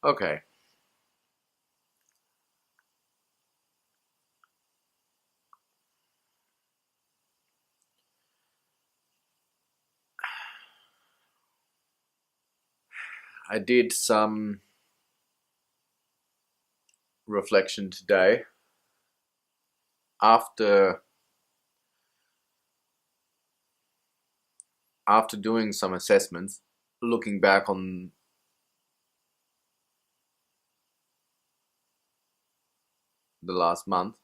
Okay. I did some reflection today after doing some assessments, looking back on the last month.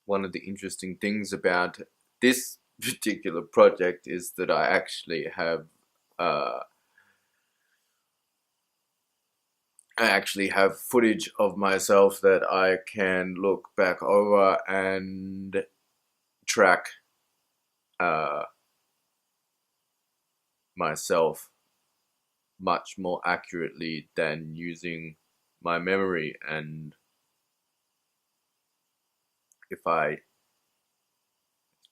One of the interesting things about this particular project is that uh, I actually have footage of myself that I can look back over and track uh, myself much more accurately than using my memory. And if I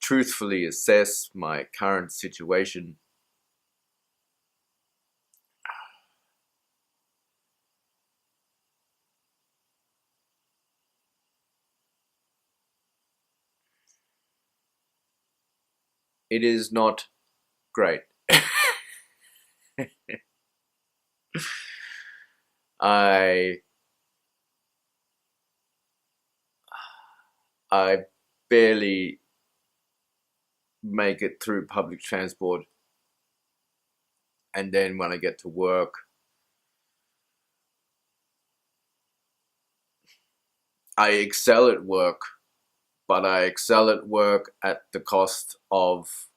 truthfully assess my current situation, it is not great. I I barely make it through public transport, and then when I get to work, I excel at work, but I excel at work at the cost of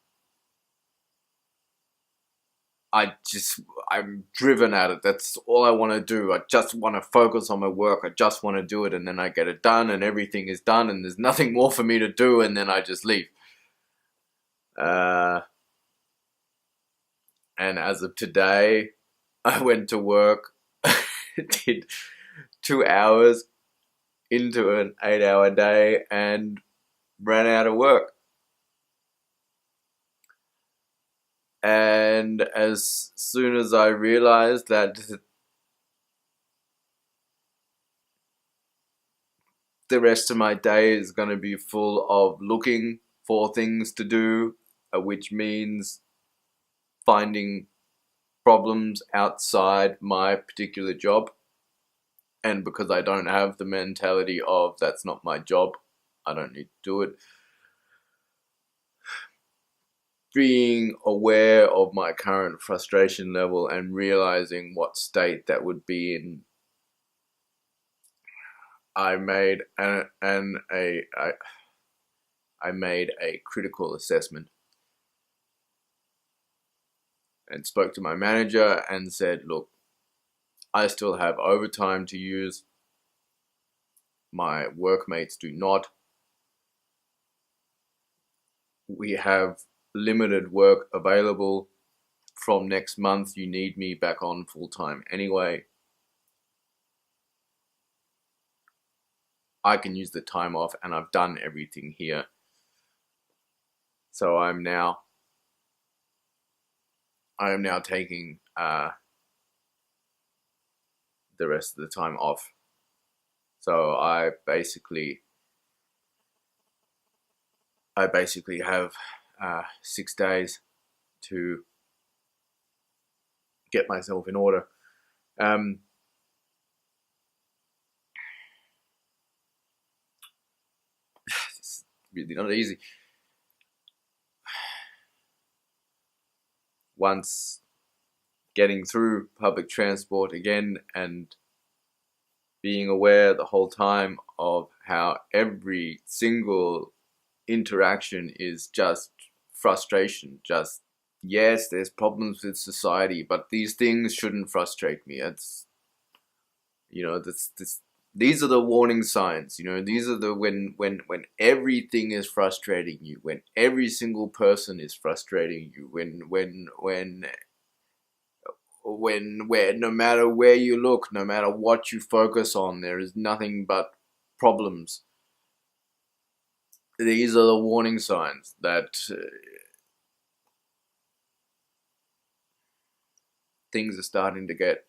I'm driven at it. That's all I want to do. I just want to focus on my work. I just want to do it, and then I get it done, and everything is done, and there's nothing more for me to do, and then I just leave. Uh, and as of today, I went to work, did 2 hours into an 8-hour day, and ran out of work. And as soon as I realized that the rest of my day is going to be full of looking for things to do, which means finding problems outside my particular job. And because I don't have the mentality of that's not my job, I don't need to do it, being aware of my current frustration level and realizing what state that would be in, I made I made a critical assessment and spoke to my manager and said, look, I still have overtime to use. My workmates do not. We have limited work available. From next month, you need me back on full time anyway. I can use the time off, and I've done everything here. So I am now taking the rest of the time off. So I basically have 6 days to get myself in order. Um, it's really not easy. Once getting through public transport again and being aware the whole time of how every single interaction is just frustration. Just, yes, there's problems with society, but these things shouldn't frustrate me. It's, these are the warning signs. These are the when everything is frustrating you, when every single person is frustrating you, where no matter where you look, no matter what you focus on, there is nothing but problems. These are the warning signs that things are starting to get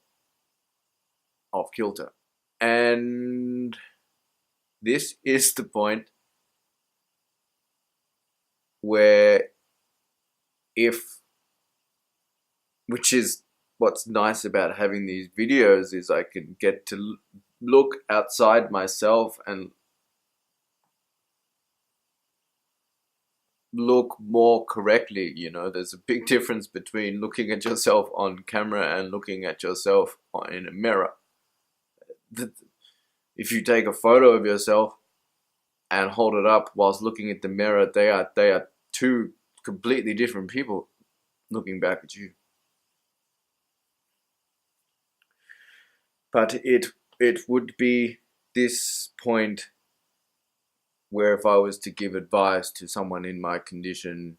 off kilter. And this is the point where which is what's nice about having these videos, is I can get to look outside myself and look more correctly. There's a big difference between looking at yourself on camera and looking at yourself in a mirror. If you take a photo of yourself and hold it up whilst looking at the mirror, they are two completely different people looking back at you. But it would be this point where if I was to give advice to someone in my condition,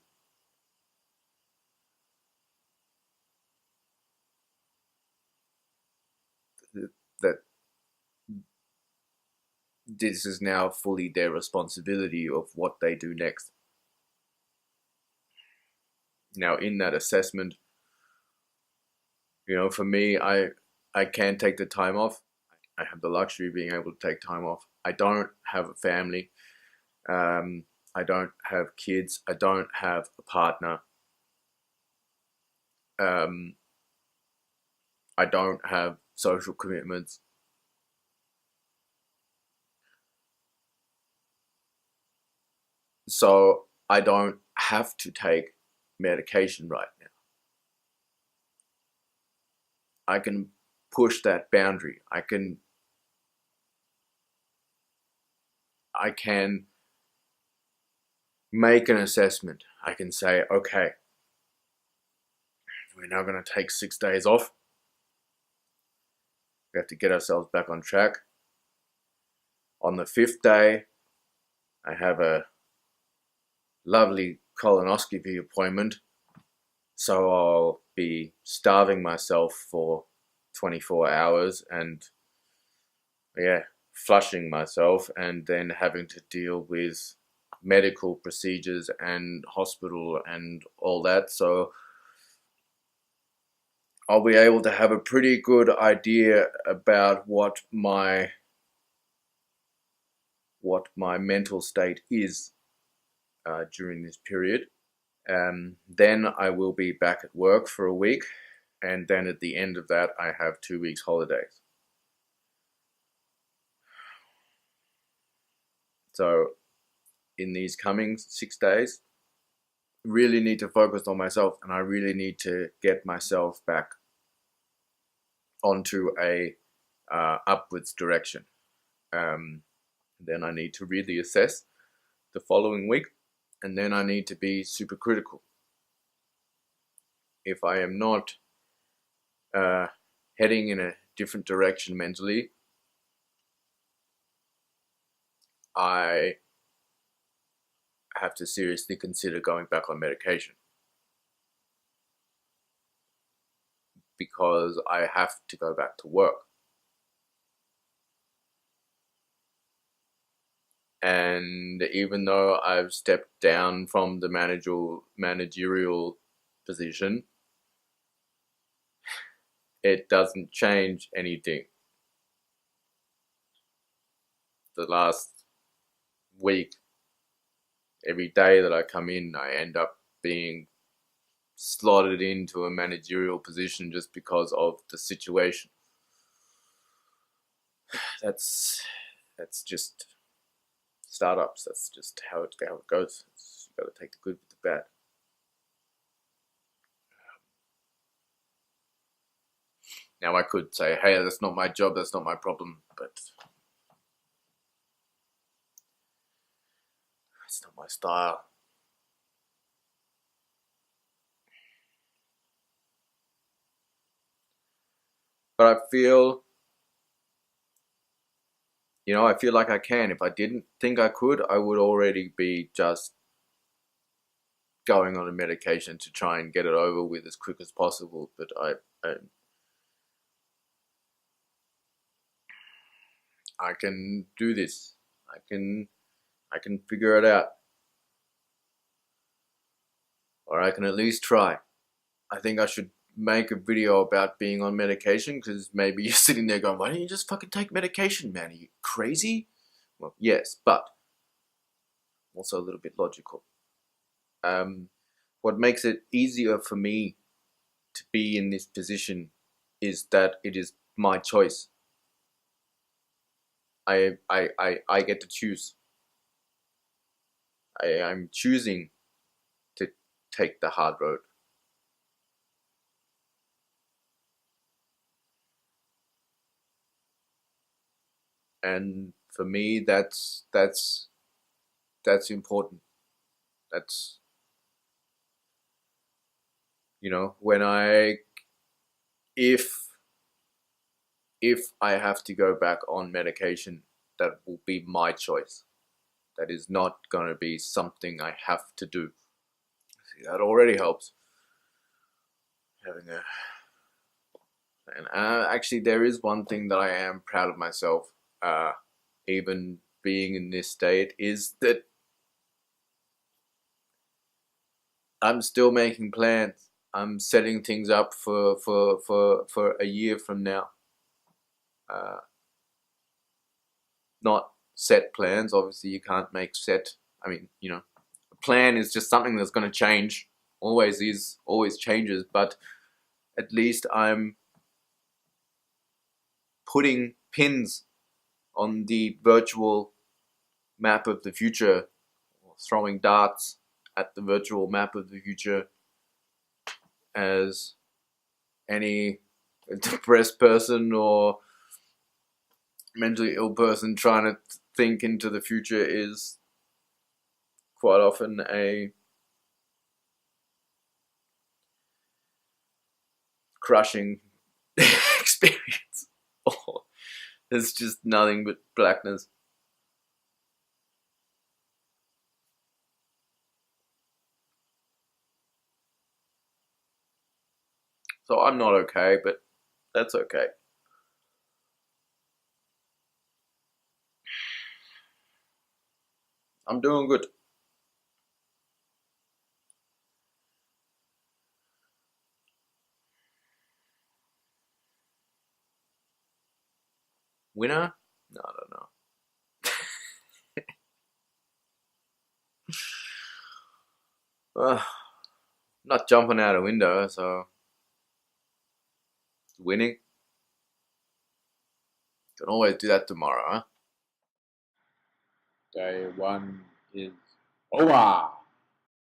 that this is now fully their responsibility of what they do next. Now, in that assessment, for me, I can take the time off. I have the luxury of being able to take time off. I don't have a family. I don't have kids. I don't have a partner. I don't have social commitments. So I don't have to take medication right now. I can push that boundary. I can make an assessment. I can say, okay, we're now going to take 6 days off. We have to get ourselves back on track. On the 5th day, I have a lovely colonoscopy appointment, so I'll be starving myself for 24 hours and flushing myself, and then having to deal with medical procedures and hospital and all that. So I'll be able to have a pretty good idea about what my mental state is during this period. Then I will be back at work for a week, and then at the end of that I have 2 weeks holidays. So in these coming 6 days, really need to focus on myself, and I really need to get myself back onto a upwards direction. Then I need to really assess the following week, and then I need to be super critical. If I am not heading in a different direction mentally, I have to seriously consider going back on medication, because I have to go back to work. And even though I've stepped down from the managerial position, it doesn't change anything. The last week, every day that I come in, I end up being slotted into a managerial position just because of the situation. That's just startups. That's just how it goes. You got to take the good with the bad. Now I could say, hey, that's not my job, that's not my problem, but it's not my style. But I feel like I can. If I didn't think I could, I would already be just going on a medication to try and get it over with as quick as possible. But I can do this. I can figure it out. Or I can at least try. I think I should make a video about being on medication, because maybe you're sitting there going, why don't you just fucking take medication, man? Are you crazy? Well, yes, but also a little bit logical. What makes it easier for me to be in this position is that it is my choice. I get to choose. I'm choosing to take the hard road. And for me, that's important. That's, when if I have to go back on medication, that will be my choice. That is not going to be something I have to do. See, that already helps. And actually, there is one thing that I am proud of myself, even being in this state, is that I'm still making plans. I'm setting things up for a year from now. Not set plans. Obviously, you can't make set. A plan is just something that's going to change. Always is, always changes. But at least I'm putting pins on the virtual map of the future, or throwing darts at the virtual map of the future, as any depressed person or mentally ill person trying to think into the future is quite often a crushing experience. Oh, it's just nothing but blackness. So I'm not okay, but that's okay. I'm doing good. Winner? No, I don't know. Not jumping out a window, so winning. Can always do that tomorrow, huh? Day one is over.